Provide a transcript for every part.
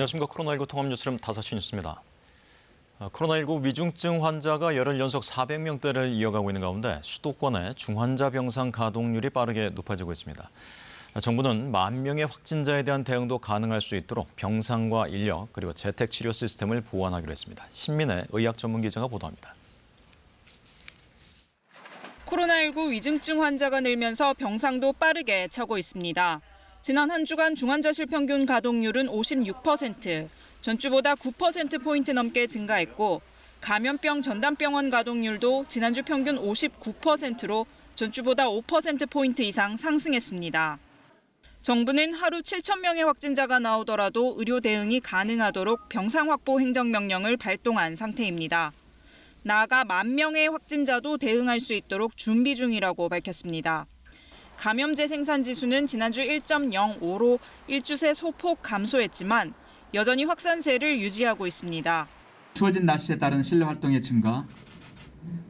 안녕하십니까. 코로나19 통합뉴스룸 5시 뉴스입니다. 코로나19 위중증 환자가 열흘 연속 400명대를 이어가고 있는 가운데 수도권의 중환자 병상 가동률이 빠르게 높아지고 있습니다. 정부는 10,000명의 확진자에 대한 대응도 가능할 수 있도록 병상과 인력 그리고 재택치료 시스템을 보완하기로 했습니다. 신민의 의학 전문 기자가 보도합니다. 코로나19 위중증 환자가 늘면서 병상도 빠르게 차고 있습니다. 지난 한 주간 중환자실 평균 가동률은 56%, 전주보다 9%포인트 넘게 증가했고 감염병 전담병원 가동률도 지난주 평균 59%로 전주보다 5%포인트 이상 상승했습니다. 정부는 하루 7,000명의 확진자가 나오더라도 의료 대응이 가능하도록 병상 확보 행정명령을 발동한 상태입니다. 나아가 10,000명의 확진자도 대응할 수 있도록 준비 중이라고 밝혔습니다. 감염제 생산 지수는 지난주 1.05로 일주 새 소폭 감소했지만 여전히 확산세를 유지하고 있습니다. 추워진 날씨에 따른 실내 활동의 증가,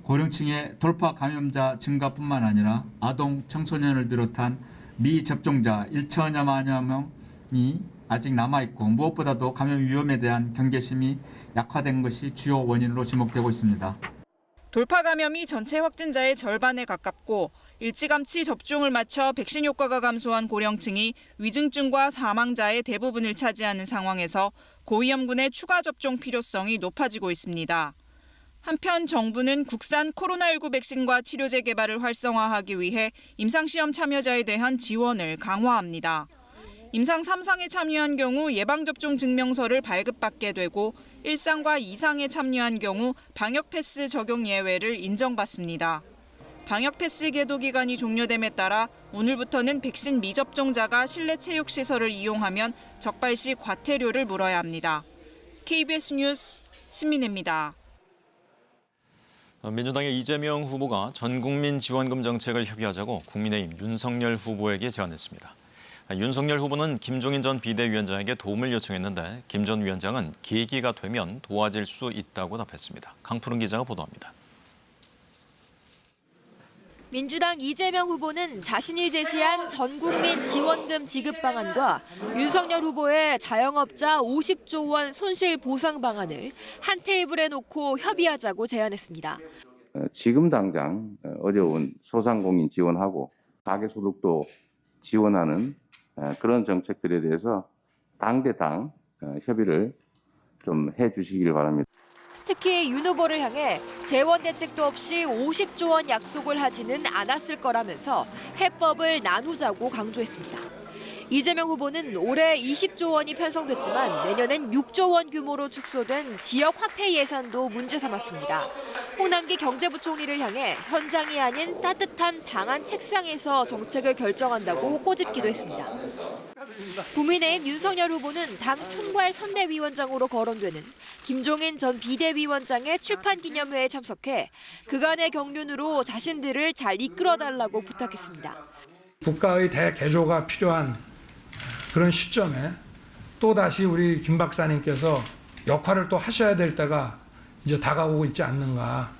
고령층의 돌파 감염자 증가뿐만 아니라 아동, 청소년을 비롯한 미접종자 1천여만여 명이 아직 남아있고 무엇보다도 감염 위험에 대한 경계심이 약화된 것이 주요 원인으로 지목되고 있습니다. 돌파 감염이 전체 확진자의 절반에 가깝고 일찌감치 접종을 마쳐 백신 효과가 감소한 고령층이 위중증과 사망자의 대부분을 차지하는 상황에서 고위험군의 추가 접종 필요성이 높아지고 있습니다. 한편 정부는 국산 코로나19 백신과 치료제 개발을 활성화하기 위해 임상시험 참여자에 대한 지원을 강화합니다. 임상 3상에 참여한 경우 예방접종 증명서를 발급받게 되고 1상과 2상에 참여한 경우 방역패스 적용 예외를 인정받습니다. 방역패스 계도 기간이 종료됨에 따라 오늘부터는 백신 미접종자가 실내 체육시설을 이용하면 적발 시 과태료를 물어야 합니다. KBS 뉴스 신민혜입니다. 민주당의 이재명 후보가 전국민 지원금 정책을 협의하자고 국민의힘 윤석열 후보에게 제안했습니다. 윤석열 후보는 김종인 전 비대위원장에게 도움을 요청했는데 김 전 위원장은 계기가 되면 도와줄 수 있다고 답했습니다. 강푸른 기자가 보도합니다. 민주당 이재명 후보는 자신이 제시한 전국민 지원금 지급 방안과 윤석열 후보의 자영업자 50조 원 손실 보상 방안을 한 테이블에 놓고 협의하자고 제안했습니다. 지금 당장 어려운 소상공인 지원하고 가계소득도 지원하는 그런 정책들에 대해서 당대당 협의를 좀 해주시길 바랍니다. 특히 윤 후보를 향해 재원 대책도 없이 50조 원 약속을 하지는 않았을 거라면서 해법을 나누자고 강조했습니다. 이재명 후보는 올해 20조 원이 편성됐지만 내년엔 6조 원 규모로 축소된 지역 화폐 예산도 문제 삼았습니다. 홍남기 경제부총리를 향해 현장이 아닌 따뜻한 방안 책상에서 정책을 결정한다고 꼬집기도 했습니다. 국민의힘 윤석열 후보는 당 총괄 선대위원장으로 거론되는 김종인 전 비대위원장의 출판 기념회에 참석해 그간의 경륜으로 자신들을 잘 이끌어달라고 부탁했습니다. 국가의 대개조가 필요한 그런 시점에 또다시 우리 김 박사님께서 역할을 또 하셔야 될 때가 이제 다가오고 있지 않는가.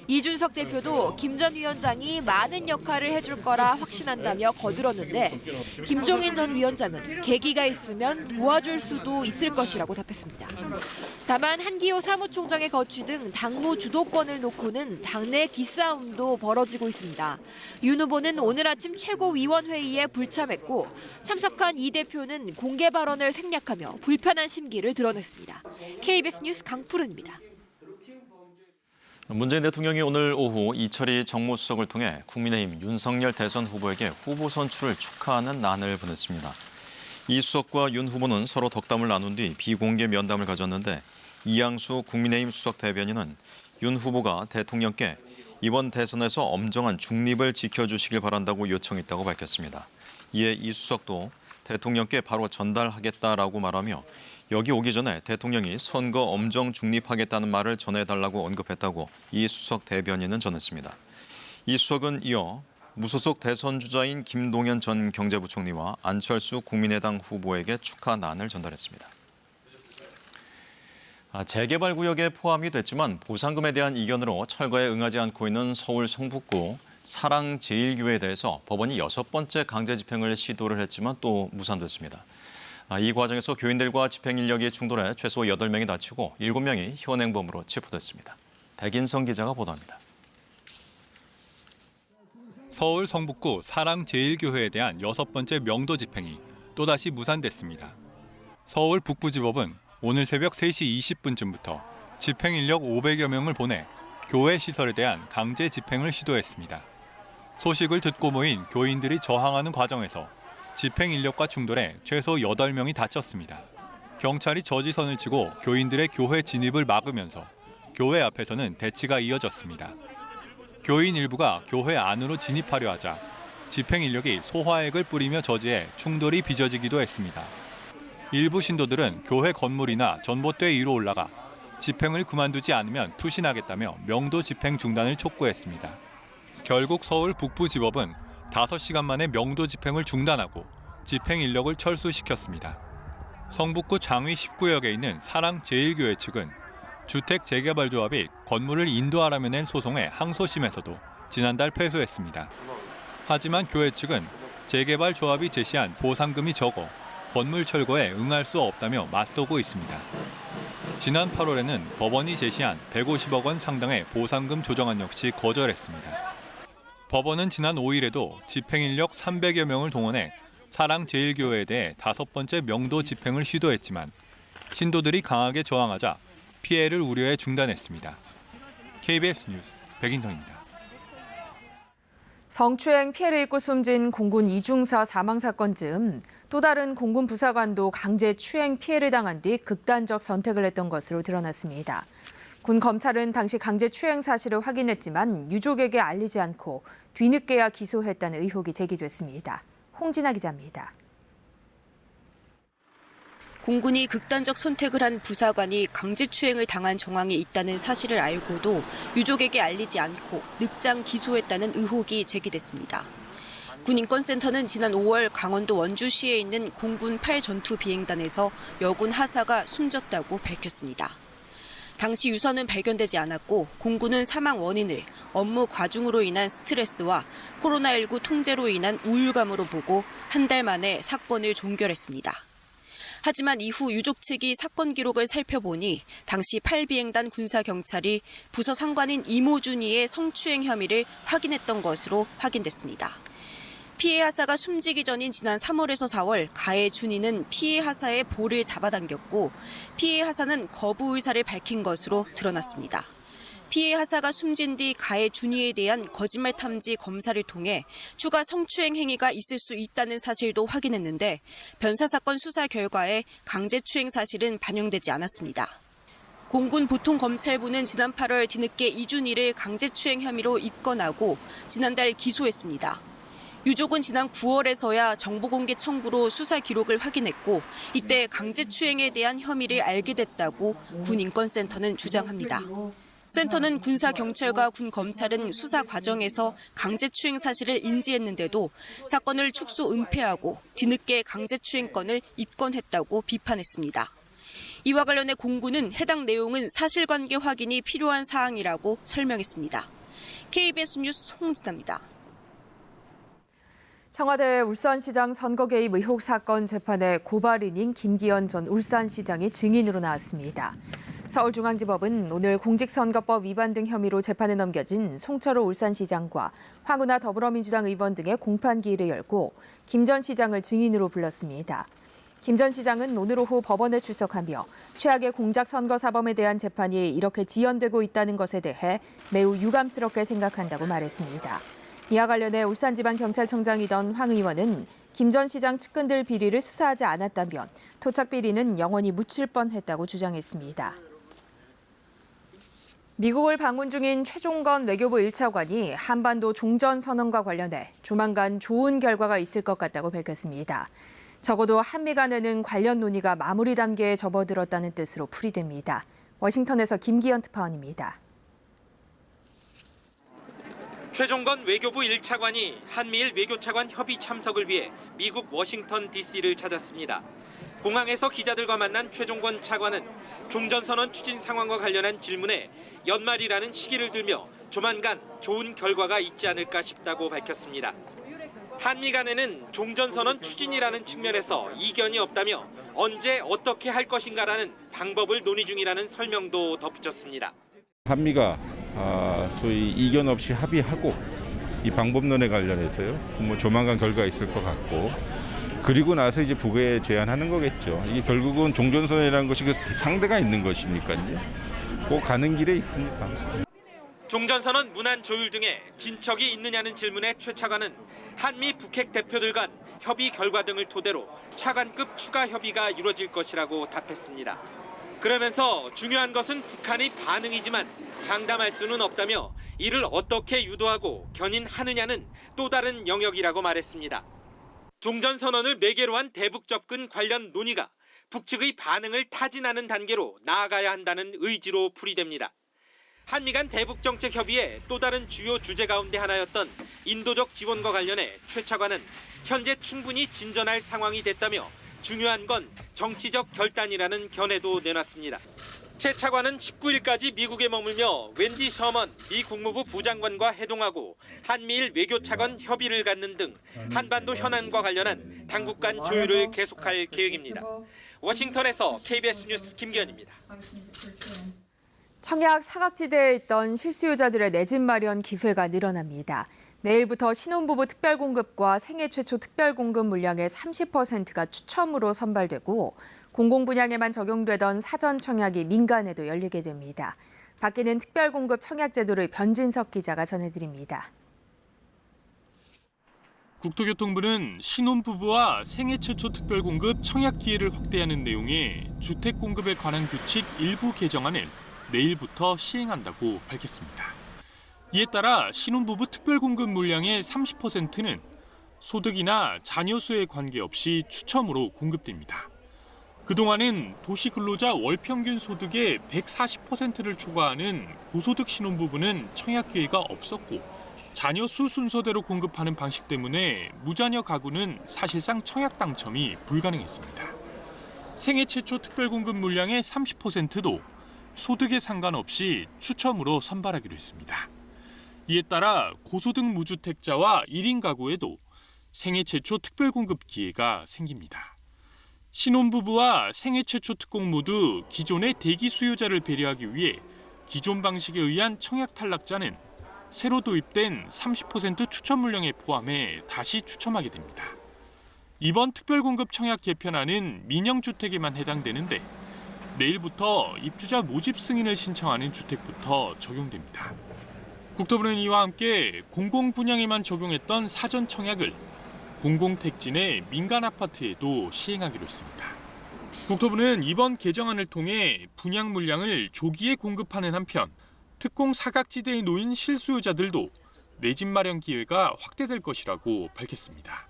이준석 대표도 김 전 위원장이 많은 역할을 해줄 거라 확신한다며 거들었는데 김종인 전 위원장은 계기가 있으면 도와줄 수도 있을 것이라고 답했습니다. 다만 한기호 사무총장의 거취 등 당무 주도권을 놓고는 당내 기싸움도 벌어지고 있습니다. 윤 후보는 오늘 아침 최고위원회의에 불참했고 참석한 이 대표는 공개 발언을 생략하며 불편한 심기를 드러냈습니다. KBS 뉴스 강푸른입니다. 문재인 대통령이 오늘 오후 이철희 정무수석을 통해 국민의힘 윤석열 대선 후보에게 후보 선출을 축하하는 난을 보냈습니다. 이 수석과 윤 후보는 서로 덕담을 나눈 뒤 비공개 면담을 가졌는데 이양수 국민의힘 수석 대변인은 윤 후보가 대통령께 이번 대선에서 엄정한 중립을 지켜주시길 바란다고 요청했다고 밝혔습니다. 이에 이 수석도 대통령께 바로 전달하겠다라고 말하며 여기 오기 전에 대통령이 선거 엄정 중립하겠다는 말을 전해달라고 언급했다고 이 수석 대변인은 전했습니다. 이 수석은 이어 무소속 대선 주자인 김동연 전 경제부총리와 안철수 국민의당 후보에게 축하난을 전달했습니다. 재개발 구역에 포함이 됐지만 보상금에 대한 이견으로 철거에 응하지 않고 있는 서울 성북구 사랑제일교회에 대해서 법원이 6번째 강제 집행을 시도를 했지만 또 무산됐습니다. 이 과정에서 교인들과 집행인력이 충돌해 최소 8명이 다치고 7명이 현행범으로 체포됐습니다. 백인성 기자가 보도합니다. 서울 성북구 사랑제일교회에 대한 6번째 명도 집행이 또다시 무산됐습니다. 서울 북부지법은 오늘 새벽 3시 20분쯤부터 집행인력 500여 명을 보내 교회 시설에 대한 강제 집행을 시도했습니다. 소식을 듣고 모인 교인들이 저항하는 과정에서 집행인력과 충돌해 최소 8명이 다쳤습니다. 경찰이 저지선을 치고 교인들의 교회 진입을 막으면서 교회 앞에서는 대치가 이어졌습니다. 교인 일부가 교회 안으로 진입하려 하자 집행인력이 소화액을 뿌리며 저지해 충돌이 빚어지기도 했습니다. 일부 신도들은 교회 건물이나 전봇대 위로 올라가 집행을 그만두지 않으면 투신하겠다며 명도 집행 중단을 촉구했습니다. 결국 서울 북부지법은 5시간 만에 명도 집행을 중단하고 집행 인력을 철수시켰습니다. 성북구 장위 10구역에 있는 사랑제일교회 측은 주택재개발조합이 건물을 인도하라며 낸 소송에 항소심에서도 지난달 패소했습니다. 하지만 교회 측은 재개발조합이 제시한 보상금이 적어 건물 철거에 응할 수 없다며 맞서고 있습니다. 지난 8월에는 법원이 제시한 150억 원 상당의 보상금 조정안 역시 거절했습니다. 법원은 지난 5일에도 집행인력 300여 명을 동원해 사랑제일교회에 대해 5번째 명도 집행을 시도했지만 신도들이 강하게 저항하자 피해를 우려해 중단했습니다. KBS 뉴스 백인성입니다. 성추행 피해를 입고 숨진 공군 이중사 사망 사건 즈음 또 다른 공군 부사관도 강제 추행 피해를 당한 뒤 극단적 선택을 했던 것으로 드러났습니다. 군 검찰은 당시 강제 추행 사실을 확인했지만 유족에게 알리지 않고 뒤늦게야 기소했다는 의혹이 제기됐습니다. 홍진아 기자입니다. 공군이 극단적 선택을 한 부사관이 강제추행을 당한 정황이 있다는 사실을 알고도 유족에게 알리지 않고 늑장 기소했다는 의혹이 제기됐습니다. 군인권센터는 지난 5월 강원도 원주시에 있는 공군 8전투 비행단에서 여군 하사가 숨졌다고 밝혔습니다. 당시 유서는 발견되지 않았고 공군은 사망 원인을 업무 과중으로 인한 스트레스와 코로나19 통제로 인한 우울감으로 보고 한 달 만에 사건을 종결했습니다. 하지만 이후 유족 측이 사건 기록을 살펴보니 당시 8비행단 군사경찰이 부서 상관인 이모준이의 성추행 혐의를 확인했던 것으로 확인됐습니다. 피해 하사가 숨지기 전인 지난 3월에서 4월 가해 준이는 피해 하사의 볼을 잡아당겼고 피해 하사는 거부 의사를 밝힌 것으로 드러났습니다. 피해 하사가 숨진 뒤 가해 준이에 대한 거짓말 탐지 검사를 통해 추가 성추행 행위가 있을 수 있다는 사실도 확인했는데 변사 사건 수사 결과에 강제추행 사실은 반영되지 않았습니다. 공군 보통검찰부는 지난 8월 뒤늦게 이준이를 강제추행 혐의로 입건하고 지난달 기소했습니다. 유족은 지난 9월에서야 정보공개 청구로 수사 기록을 확인했고 이때 강제추행에 대한 혐의를 알게 됐다고 군인권센터는 주장합니다. 센터는 군사 경찰과 군 검찰은 수사 과정에서 강제추행 사실을 인지했는데도 사건을 축소 은폐하고 뒤늦게 강제추행건을 입건했다고 비판했습니다. 이와 관련해 공군은 해당 내용은 사실관계 확인이 필요한 사항이라고 설명했습니다. KBS 뉴스 홍진아입니다. 청와대 울산시장 선거 개입 의혹 사건 재판에 고발인인 김기현 전 울산시장이 증인으로 나왔습니다. 서울중앙지법은 오늘 공직선거법 위반 등 혐의로 재판에 넘겨진 송철호 울산시장과 황운하 더불어민주당 의원 등의 공판기일을 열고 김 전 시장을 증인으로 불렀습니다. 김 전 시장은 오늘 오후 법원에 출석하며 최악의 공작선거사범에 대한 재판이 이렇게 지연되고 있다는 것에 대해 매우 유감스럽게 생각한다고 말했습니다. 이와 관련해 울산지방경찰청장이던 황 의원은 김 전 시장 측근들 비리를 수사하지 않았다면 토착 비리는 영원히 묻힐 뻔했다고 주장했습니다. 미국을 방문 중인 최종건 외교부 1차관이 한반도 종전선언과 관련해 조만간 좋은 결과가 있을 것 같다고 밝혔습니다. 적어도 한미 간에는 관련 논의가 마무리 단계에 접어들었다는 뜻으로 풀이됩니다. 워싱턴에서 김기현 특파원입니다. 최종건 외교부 1차관이 한미일 외교차관 협의 참석을 위해 미국 워싱턴 DC를 찾았습니다. 공항에서 기자들과 만난 최종건 차관은 종전선언 추진 상황과 관련한 질문에 연말이라는 시기를 들며 조만간 좋은 결과가 있지 않을까 싶다고 밝혔습니다. 한미 간에는 종전선언 추진이라는 측면에서 이견이 없다며 언제 어떻게 할 것인가라는 방법을 논의 중이라는 설명도 덧붙였습니다. 한미가 소위 이견 없이 합의하고 이 방법론에 관련해서요. 뭐 조만간 결과가 있을 것 같고 그리고 나서 이제 북에 제안하는 거겠죠. 이게 결국은 종전선언이라는 것이 그 상대가 있는 것이니까요. 꼭 가는 길에 있습니다. 종전선언 문안 조율 등에 진척이 있느냐는 질문에 최 차관은 한미 북핵 대표들 간 협의 결과 등을 토대로 차관급 추가 협의가 이루어질 것이라고 답했습니다. 그러면서 중요한 것은 북한의 반응이지만 장담할 수는 없다며 이를 어떻게 유도하고 견인하느냐는 또 다른 영역이라고 말했습니다. 종전선언을 매개로 한 대북 접근 관련 논의가 북측의 반응을 타진하는 단계로 나아가야 한다는 의지로 풀이됩니다. 한미 간 대북정책 협의의 또 다른 주요 주제 가운데 하나였던 인도적 지원과 관련해 최 차관은 현재 충분히 진전할 상황이 됐다며 중요한 건 정치적 결단이라는 견해도 내놨습니다. 최 차관은 19일까지 미국에 머물며 웬디 셔먼 미 국무부 부장관과 회동하고 한미일 외교차관 협의를 갖는 등 한반도 현안과 관련한 당국 간 조율을 계속할 계획입니다. 워싱턴에서 KBS 뉴스 김기현입니다. 청약 사각지대에 있던 실수요자들의 내 집 마련 기회가 늘어납니다. 내일부터 신혼부부 특별공급과 생애 최초 특별공급 물량의 30%가 추첨으로 선발되고 공공분양에만 적용되던 사전 청약이 민간에도 열리게 됩니다. 바뀌는 특별공급 청약 제도를 변진석 기자가 전해드립니다. 국토교통부는 신혼부부와 생애 최초 특별공급 청약 기회를 확대하는 내용의 주택공급에 관한 규칙 일부 개정안을 내일부터 시행한다고 밝혔습니다. 이에 따라 신혼부부 특별공급 물량의 30%는 소득이나 자녀 수에 관계없이 추첨으로 공급됩니다. 그동안은 도시근로자 월평균 소득의 140%를 초과하는 고소득 신혼부부는 청약 기회가 없었고 자녀 수 순서대로 공급하는 방식 때문에 무자녀 가구는 사실상 청약 당첨이 불가능했습니다. 생애 최초 특별공급 물량의 30%도 소득에 상관없이 추첨으로 선발하기로 했습니다. 이에 따라 고소득 무주택자와 1인 가구에도 생애 최초 특별공급 기회가 생깁니다. 신혼부부와 생애 최초 특공 모두 기존의 대기 수요자를 배려하기 위해 기존 방식에 의한 청약 탈락자는 새로 도입된 30% 추첨 물량에 포함해 다시 추첨하게 됩니다. 이번 특별공급 청약 개편안은 민영주택에만 해당되는데 내일부터 입주자 모집 승인을 신청하는 주택부터 적용됩니다. 국토부는 이와 함께 공공분양에만 적용했던 사전 청약을 공공택지 민간 아파트에도 시행하기로 했습니다. 국토부는 이번 개정안을 통해 분양 물량을 조기에 공급하는 한편 특공 사각지대에 놓인 실수요자들도 내 집 마련 기회가 확대될 것이라고 밝혔습니다.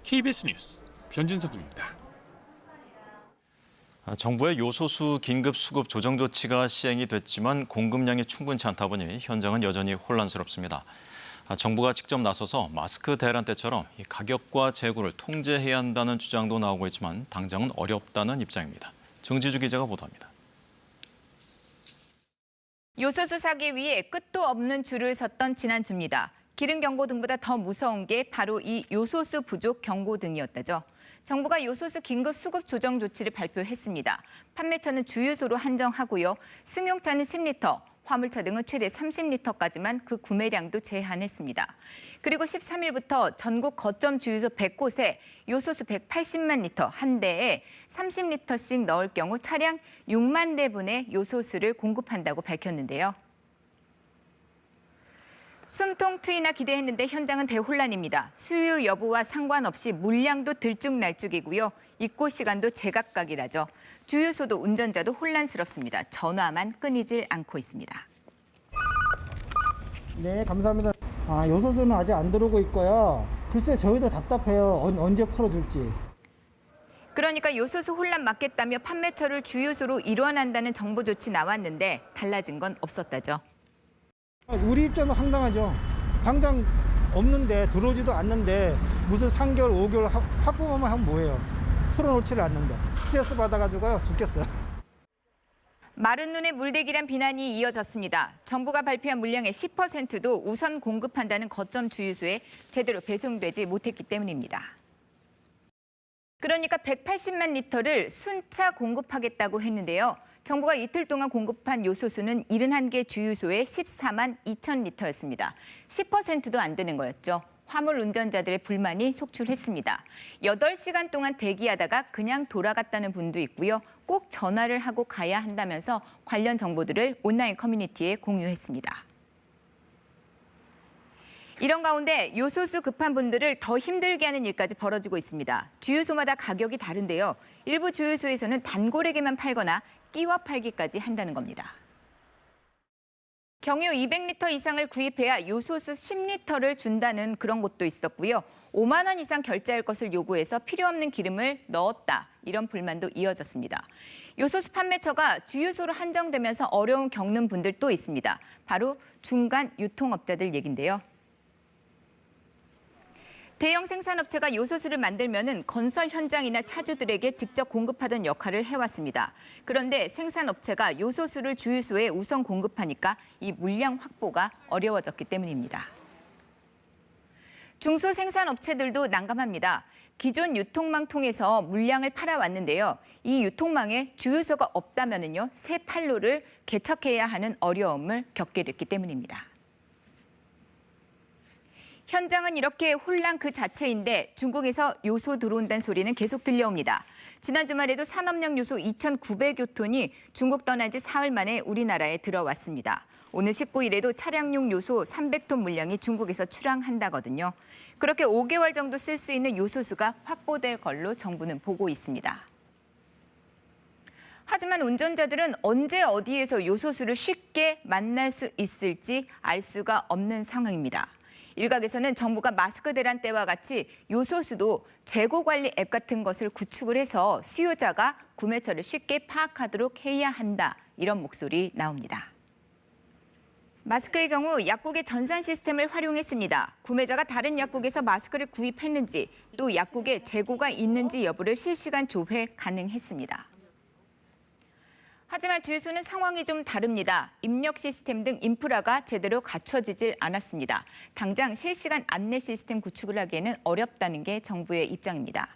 KBS 뉴스 변진석입니다. 정부의 요소수 긴급 수급 조정 조치가 시행이 됐지만 공급량이 충분치 않다 보니 현장은 여전히 혼란스럽습니다. 정부가 직접 나서서 마스크 대란 때처럼 가격과 재고를 통제해야 한다는 주장도 나오고 있지만 당장은 어렵다는 입장입니다. 정지주 기자가 보도합니다. 요소수 사기 위해 끝도 없는 줄을 섰던 지난주입니다. 기름 경고 등보다 더 무서운 게 바로 이 요소수 부족 경고 등이었다죠. 정부가 요소수 긴급 수급 조정 조치를 발표했습니다. 판매처는 주유소로 한정하고요. 승용차는 10리터, 화물차 등은 최대 30리터까지만 그 구매량도 제한했습니다. 그리고 13일부터 전국 거점 주유소 100곳에 요소수 180만 리터 한 대에 30리터씩 넣을 경우 차량 6만 대분의 요소수를 공급한다고 밝혔는데요. 숨통 트이나 기대했는데 현장은 대혼란입니다. 수요 여부와 상관없이 물량도 들쭉날쭉이고요. 입고 시간도 제각각이라죠. 주유소도 운전자도 혼란스럽습니다. 전화만 끊이질 않고 있습니다. 네, 감사합니다. 요소수는 아직 안 들어오고 있고요. 글쎄 저희도 답답해요. 언제 풀어줄지. 그러니까 요소수 혼란 막겠다며 판매처를 주유소로 일원한다는 정부 조치 나왔는데 달라진 건 없었다죠. 우리 입장도 황당하죠. 당장 없는데 들어오지도 않는데 무슨 3개월, 5개월 확보만 하면 뭐예요. 풀어놓지를 않는데 스트레스 받아가지고요 죽겠어요. 마른 눈에 물대기란 비난이 이어졌습니다. 정부가 발표한 물량의 10%도 우선 공급한다는 거점 주유소에 제대로 배송되지 못했기 때문입니다. 그러니까 180만 리터를 순차 공급하겠다고 했는데요. 정부가 이틀 동안 공급한 요소수는 71개 주유소에 14만 2천 리터였습니다. 10%도 안 되는 거였죠. 화물 운전자들의 불만이 속출했습니다. 8시간 동안 대기하다가 그냥 돌아갔다는 분도 있고요. 꼭 전화를 하고 가야 한다면서 관련 정보들을 온라인 커뮤니티에 공유했습니다. 이런 가운데 요소수 급한 분들을 더 힘들게 하는 일까지 벌어지고 있습니다. 주유소마다 가격이 다른데요. 일부 주유소에서는 단골에게만 팔거나 끼워 팔기까지 한다는 겁니다. 경유 200리터 이상을 구입해야 요소수 10리터를 준다는 그런 곳도 있었고요. 5만 원 이상 결제할 것을 요구해서 필요 없는 기름을 넣었다. 이런 불만도 이어졌습니다. 요소수 판매처가 주유소로 한정되면서 어려움 겪는 분들도 있습니다. 바로 중간 유통업자들 얘긴데요. 대형 생산업체가 요소수를 만들면은 건설 현장이나 차주들에게 직접 공급하던 역할을 해왔습니다. 그런데 생산업체가 요소수를 주유소에 우선 공급하니까 이 물량 확보가 어려워졌기 때문입니다. 중소생산업체들도 난감합니다. 기존 유통망 통해서 물량을 팔아왔는데요. 이 유통망에 주유소가 없다면은요, 새 판로를 개척해야 하는 어려움을 겪게 됐기 때문입니다. 현장은 이렇게 혼란 그 자체인데 중국에서 요소 들어온다는 소리는 계속 들려옵니다. 지난 주말에도 산업용 요소 2,900여 톤이 중국 떠난 지 사흘 만에 우리나라에 들어왔습니다. 오늘 19일에도 차량용 요소 300톤 물량이 중국에서 출항한다거든요. 그렇게 5개월 정도 쓸 수 있는 요소수가 확보될 걸로 정부는 보고 있습니다. 하지만 운전자들은 언제 어디에서 요소수를 쉽게 만날 수 있을지 알 수가 없는 상황입니다. 일각에서는 정부가 마스크 대란 때와 같이 요소수도 재고 관리 앱 같은 것을 구축을 해서 수요자가 구매처를 쉽게 파악하도록 해야 한다. 이런 목소리 나옵니다. 마스크의 경우 약국의 전산 시스템을 활용했습니다. 구매자가 다른 약국에서 마스크를 구입했는지 또 약국에 재고가 있는지 여부를 실시간 조회 가능했습니다. 하지만 주유소는 상황이 좀 다릅니다. 입력 시스템 등 인프라가 제대로 갖춰지질 않았습니다. 당장 실시간 안내 시스템 구축을 하기에는 어렵다는 게 정부의 입장입니다.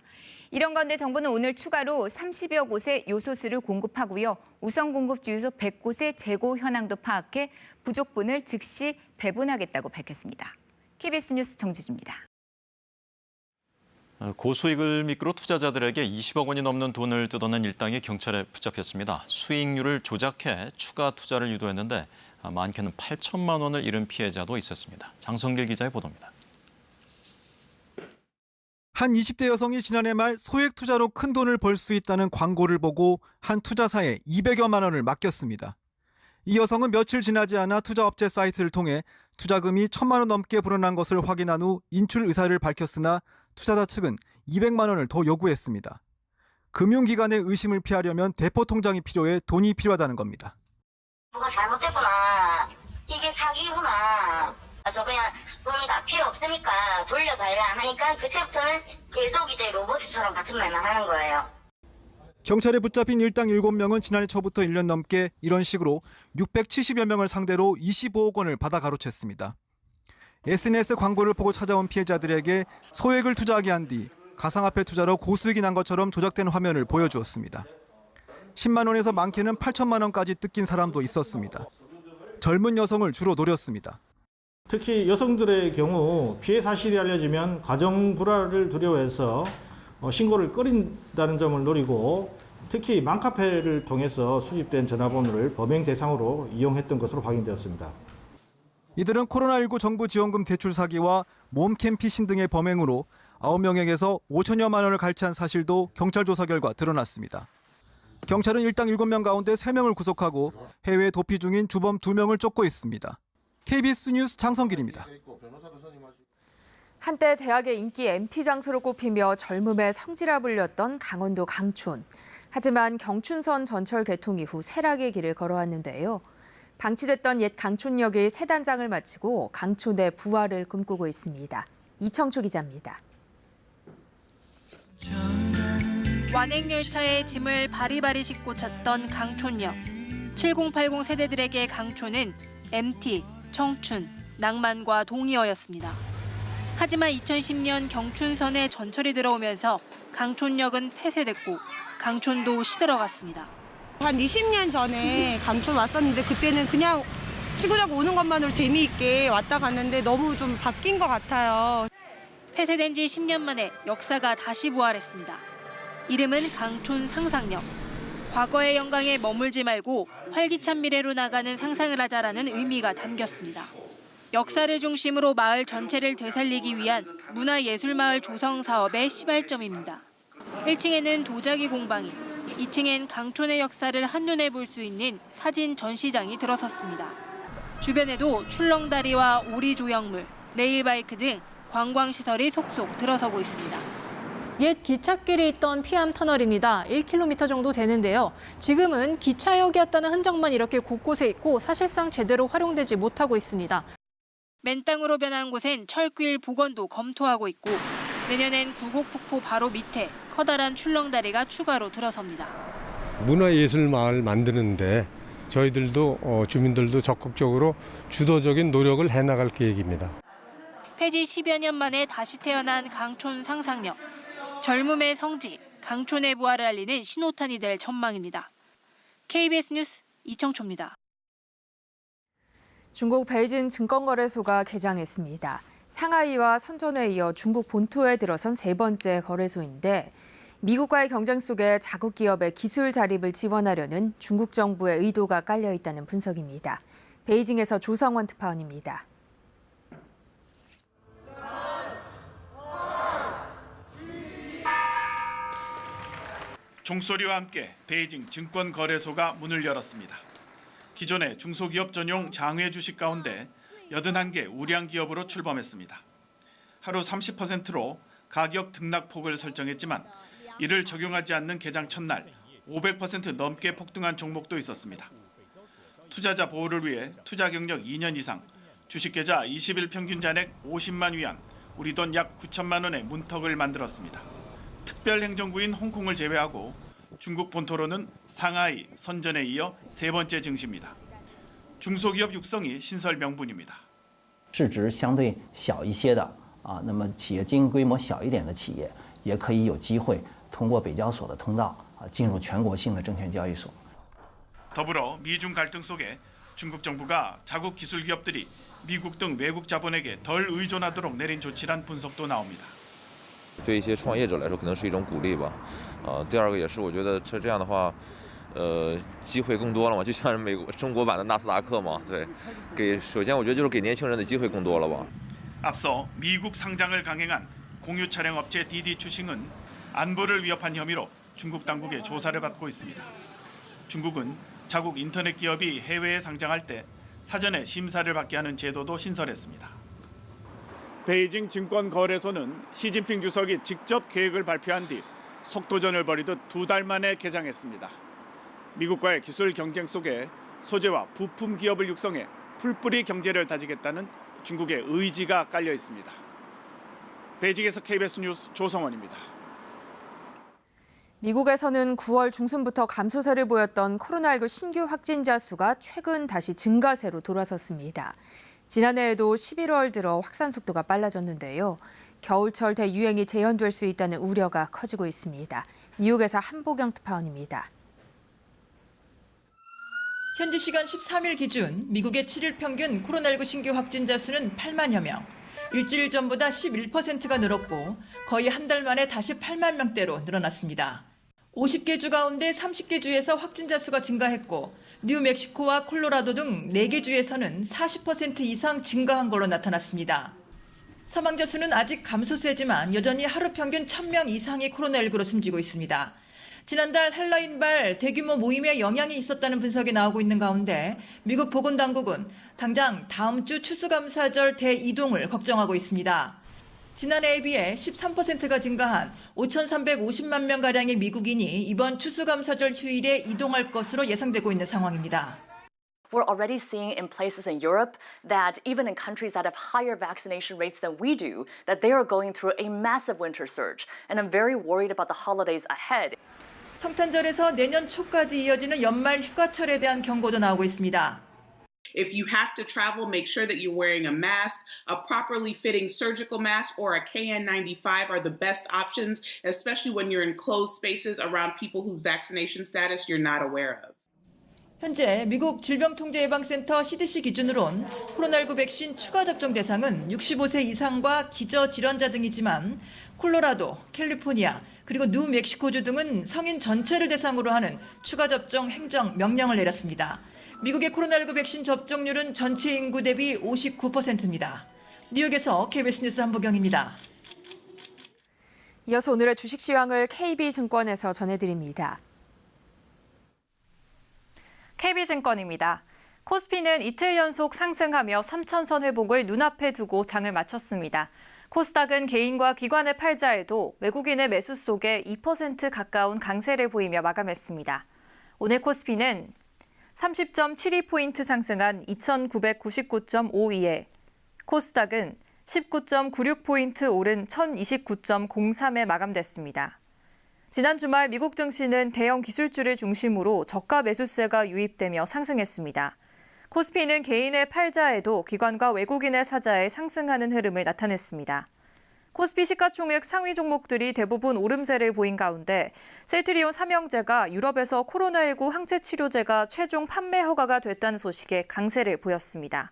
이런 가운데 정부는 오늘 추가로 30여 곳에 요소수를 공급하고요. 우선 공급 주유소 100곳의 재고 현황도 파악해 부족분을 즉시 배분하겠다고 밝혔습니다. KBS 뉴스 정지주입니다. 고수익을 미끄러 투자자들에게 20억 원이 넘는 돈을 뜯어낸 일당이 경찰에 붙잡혔습니다. 수익률을 조작해 추가 투자를 유도했는데 많게는 8천만 원을 잃은 피해자도 있었습니다. 장성길 기자의 보도입니다. 한 20대 여성이 지난해 말 소액 투자로 큰 돈을 벌 수 있다는 광고를 보고 한 투자사에 200여만 원을 맡겼습니다. 이 여성은 며칠 지나지 않아 투자업체 사이트를 통해 투자금이 1,000만 원 넘게 불어난 것을 확인한 후 인출 의사를 밝혔으나 투자자 측은 200만 원을 더 요구했습니다. 금융기관의 의심을 피하려면 대포 통장이 필요해 돈이 필요하다는 겁니다. 뭐가 잘못됐구나. 이게 사기구나. 저 그냥 돈 다 필요 없으니까 돌려달라 하니까 그때부터는 계속 이제 로봇처럼 같은 말만 하는 거예요. 경찰에 붙잡힌 일당 7명은 지난해 초부터 1년 넘게 이런 식으로 670여 명을 상대로 25억 원을 받아 가로챘습니다. SNS 광고를 보고 찾아온 피해자들에게 소액을 투자하게 한 뒤 가상화폐 투자로 고수익이 난 것처럼 조작된 화면을 보여주었습니다. 10만 원에서 많게는 8천만 원까지 뜯긴 사람도 있었습니다. 젊은 여성을 주로 노렸습니다. 특히 여성들의 경우 피해 사실이 알려지면 가정 불화를 두려워해서 신고를 꺼린다는 점을 노리고 특히 맘카페를 통해서 수집된 전화번호를 범행 대상으로 이용했던 것으로 확인되었습니다. 이들은 코로나19 정부 지원금 대출 사기와 몸캠 피싱 등의 범행으로 9명에게서 5천여만 원을 갈취한 사실도 경찰 조사 결과 드러났습니다. 경찰은 일당 7명 가운데 3명을 구속하고 해외 도피 중인 주범 2명을 쫓고 있습니다. KBS 뉴스 장성길입니다. 한때 대학의 인기 MT 장소로 꼽히며 젊음의 성지라 불렸던 강원도 강촌. 하지만 경춘선 전철 개통 이후 쇠락의 길을 걸어왔는데요. 방치됐던 옛 강촌역의 새 단장을 마치고 강촌의 부활을 꿈꾸고 있습니다. 이청초 기자입니다. 완행열차에 짐을 바리바리 싣고 찼던 강촌역. 7080 세대들에게 강촌은 MT, 청춘, 낭만과 동의어였습니다. 하지만 2010년 경춘선에 전철이 들어오면서 강촌역은 폐쇄됐고 강촌도 시들어갔습니다. 한 20년 전에 강촌 왔었는데 그때는 그냥 치고자고 오는 것만으로 재미있게 왔다 갔는데 너무 좀 바뀐 것 같아요. 폐쇄된 지 10년 만에 역사가 다시 부활했습니다. 이름은 강촌 상상역. 과거의 영광에 머물지 말고 활기찬 미래로 나가는 상상을 하자라는 의미가 담겼습니다. 역사를 중심으로 마을 전체를 되살리기 위한 문화예술마을 조성 사업의 시발점입니다. 1층에는 도자기 공방이, 2층엔 강촌의 역사를 한눈에 볼 수 있는 사진 전시장이 들어섰습니다. 주변에도 출렁다리와 오리 조형물, 레일바이크 등 관광시설이 속속 들어서고 있습니다. 옛 기찻길이 있던 피암 터널입니다. 1km 정도 되는데요. 지금은 기차역이었다는 흔적만 이렇게 곳곳에 있고 사실상 제대로 활용되지 못하고 있습니다. 맨땅으로 변한 곳엔 철길 복원도 검토하고 있고 내년엔 구곡폭포 바로 밑에 커다란 출렁다리가 추가로 들어섭니다. 문화예술 마을 만드는데 저희들도 주민들도 적극적으로 주도적인 노력을 해나갈 계획입니다. 폐지 10여 년 만에 다시 태어난 강촌 상상역. 젊음의 성지, 강촌의 부활을 알리는 신호탄이 될 전망입니다. KBS 뉴스 이청초입니다. 중국 베이징 증권거래소가 개장했습니다. 상하이와 선전에 이어 중국 본토에 들어선 세 번째 거래소인데 미국과의 경쟁 속에 자국 기업의 기술 자립을 지원하려는 중국 정부의 의도가 깔려 있다는 분석입니다. 베이징에서 조성원 특파원입니다. 종소리와 함께 베이징 증권거래소가 문을 열었습니다. 기존의 중소기업 전용 장외 주식 가운데 81개 우량 기업으로 출범했습니다. 하루 30%로 가격 등락폭을 설정했지만 이를 적용하지 않는 개장 첫날 500% 넘게 폭등한 종목도 있었습니다. 투자자 보호를 위해 투자 경력 2년 이상, 주식 계좌 20일 평균 잔액 50만 위안, 우리 돈 약 9천만 원의 문턱을 만들었습니다. 특별 행정구인 홍콩을 제외하고 중국 본토로는 상하이, 선전에 이어 세 번째 증시입니다. 중소기업 육성이 신설 명분입니다. 市值相对小一些的那么企业经营规模小一点的企业也可以有机会通过北交所的通道进入全国性的证券交易所. 더불어 미중 갈등 속에 중국 정부가 자국 기술 기업들이 미국 등 외국 자본에게 덜 의존하도록 내린 조치란 분석도 나옵니다. 对一些创业者来说可能是一种鼓励吧。第二个也是我觉得这样的话机会更多了嘛，就像中国版的纳斯达克嘛，对，首先我觉得就是给年轻人的机会更多了吧。 앞서 미국 상장을 강행한 공유 차량 업체 DD 추싱은 안보를 위협한 혐의로 중국 당국의 조사를 받고 있습니다. 중국은 자국 인터넷 기업이 해외에 상장할 때 사전에 심사를 받게 하는 제도도 신설했습니다. 베이징 증권거래소는 시진핑 주석이 직접 계획을 발표한 뒤 속도전을 벌이듯 2달 만에 개장했습니다. 미국과의 기술 경쟁 속에 소재와 부품 기업을 육성해 풀뿌리 경제를 다지겠다는 중국의 의지가 깔려 있습니다. 베이징에서 KBS 뉴스 조성원입니다. 미국에서는 9월 중순부터 감소세를 보였던 코로나19 신규 확진자 수가 최근 다시 증가세로 돌아섰습니다. 지난해에도 11월 들어 확산 속도가 빨라졌는데요. 겨울철 대유행이 재현될 수 있다는 우려가 커지고 있습니다. 뉴욕에서 한보경 특파원입니다. 현지 시간 13일 기준 미국의 7일 평균 코로나19 신규 확진자 수는 8만여 명. 일주일 전보다 11%가 늘었고 거의 한 달 만에 다시 8만 명대로 늘어났습니다. 50개 주 가운데 30개 주에서 확진자 수가 증가했고 뉴멕시코와 콜로라도 등 4개 주에서는 40% 이상 증가한 걸로 나타났습니다. 사망자 수는 아직 감소세지만 여전히 하루 평균 1,000명 이상이 코로나19로 숨지고 있습니다. 지난달 헬로윈발 대규모 모임에 영향이 있었다는 분석이 나오고 있는 가운데 미국 보건당국은 당장 다음 주 추수감사절 대이동을 걱정하고 있습니다. 지난해에 비해 13%가 증가한 5,350만 명가량의 미국인이 이번 추수감사절 휴일에 이동할 것으로 예상되고 있는 상황입니다. We're already seeing in places in Europe that even in countries that have higher vaccination rates than we do, that they are going through a massive winter surge. And I'm very worried about the holidays ahead. 성탄절에서 내년 초까지 이어지는 연말 휴가철에 대한 경고도 나오고 있습니다. If you have to travel, make sure that you're wearing a mask. A properly fitting surgical mask or a KN95 are the best options, especially when you're in closed spaces around people whose vaccination status you're not aware of. 현재 미국 질병통제예방센터 CDC 기준으론 코로나19 백신 추가 접종 대상은 65세 이상과 기저질환자 등이지만 콜로라도, 캘리포니아, 그리고 뉴멕시코주 등은 성인 전체를 대상으로 하는 추가 접종 행정 명령을 내렸습니다. 미국의 코로나19 백신 접종률은 전체 인구 대비 59%입니다. 뉴욕에서 KBS 뉴스 한보경입니다. 이어서 오늘의 주식 시황을 KB증권에서 전해드립니다. KB증권입니다. 코스피는 이틀 연속 상승하며 3,000선 회복을 눈앞에 두고 장을 마쳤습니다. 코스닥은 개인과 기관의 팔자에도 외국인의 매수 속에 2% 가까운 강세를 보이며 마감했습니다. 오늘 코스피는 30.72포인트 상승한 2,999.52에 코스닥은 19.96포인트 오른 1,029.03에 마감됐습니다. 지난 주말 미국 증시는 대형 기술주를 중심으로 저가 매수세가 유입되며 상승했습니다. 코스피는 개인의 팔자에도 기관과 외국인의 사자에 상승하는 흐름을 나타냈습니다. 코스피 시가총액 상위 종목들이 대부분 오름세를 보인 가운데 셀트리온 삼형제가 유럽에서 코로나19 항체 치료제가 최종 판매 허가가 됐다는 소식에 강세를 보였습니다.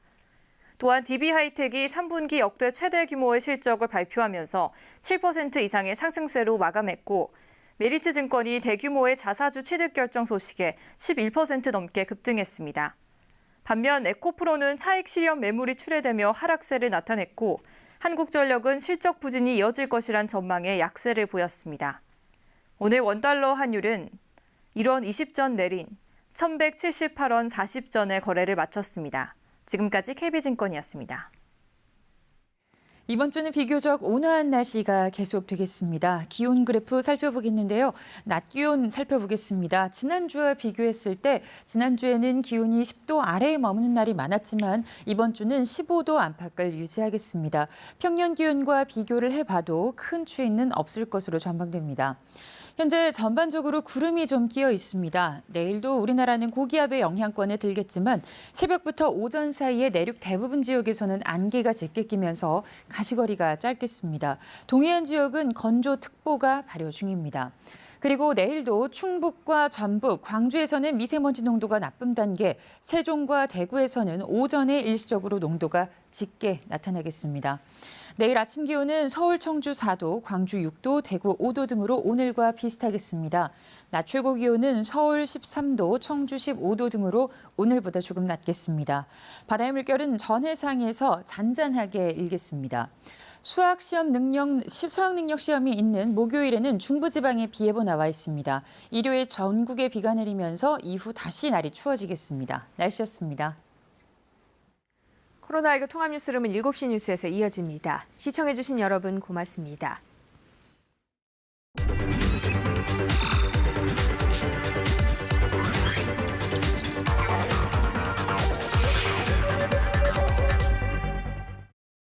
또한 DB하이텍이 3분기 역대 최대 규모의 실적을 발표하면서 7% 이상의 상승세로 마감했고 메리츠증권이 대규모의 자사주 취득 결정 소식에 11% 넘게 급등했습니다. 반면 에코프로는 차익 실현 매물이 출회되며 하락세를 나타냈고 한국전력은 실적 부진이 이어질 것이란 전망에 약세를 보였습니다. 오늘 원달러 환율은 1원 20전 내린 1,178원 40전에 거래를 마쳤습니다. 지금까지 KB증권이었습니다. 이번 주는 비교적 온화한 날씨가 계속되겠습니다. 기온 그래프 살펴보겠는데요. 낮 기온 살펴보겠습니다. 지난주와 비교했을 때 지난주에는 기온이 10도 아래에 머무는 날이 많았지만 이번 주는 15도 안팎을 유지하겠습니다. 평년 기온과 비교를 해봐도 큰 추이는 없을 것으로 전망됩니다. 현재 전반적으로 구름이 좀 끼어 있습니다. 내일도 우리나라는 고기압의 영향권에 들겠지만 새벽부터 오전 사이에 내륙 대부분 지역에서는 안개가 짙게 끼면서 가시거리가 짧겠습니다. 동해안 지역은 건조특보가 발효 중입니다. 그리고 내일도 충북과 전북, 광주에서는 미세먼지 농도가 나쁨 단계, 세종과 대구에서는 오전에 일시적으로 농도가 짙게 나타나겠습니다. 내일 아침 기온은 서울, 청주 4도, 광주 6도, 대구 5도 등으로 오늘과 비슷하겠습니다. 낮 최고 기온은 서울 13도, 청주 15도 등으로 오늘보다 조금 낮겠습니다. 바다의 물결은 전해상에서 잔잔하게 일겠습니다. 수학 능력 시험이 있는 목요일에는 중부지방에 비 예보 나와 있습니다. 일요일 전국에 비가 내리면서 이후 다시 날이 추워지겠습니다. 날씨였습니다. 코로나19 통합뉴스룸은 7시 뉴스에서 이어집니다. 시청해주신 여러분 고맙습니다.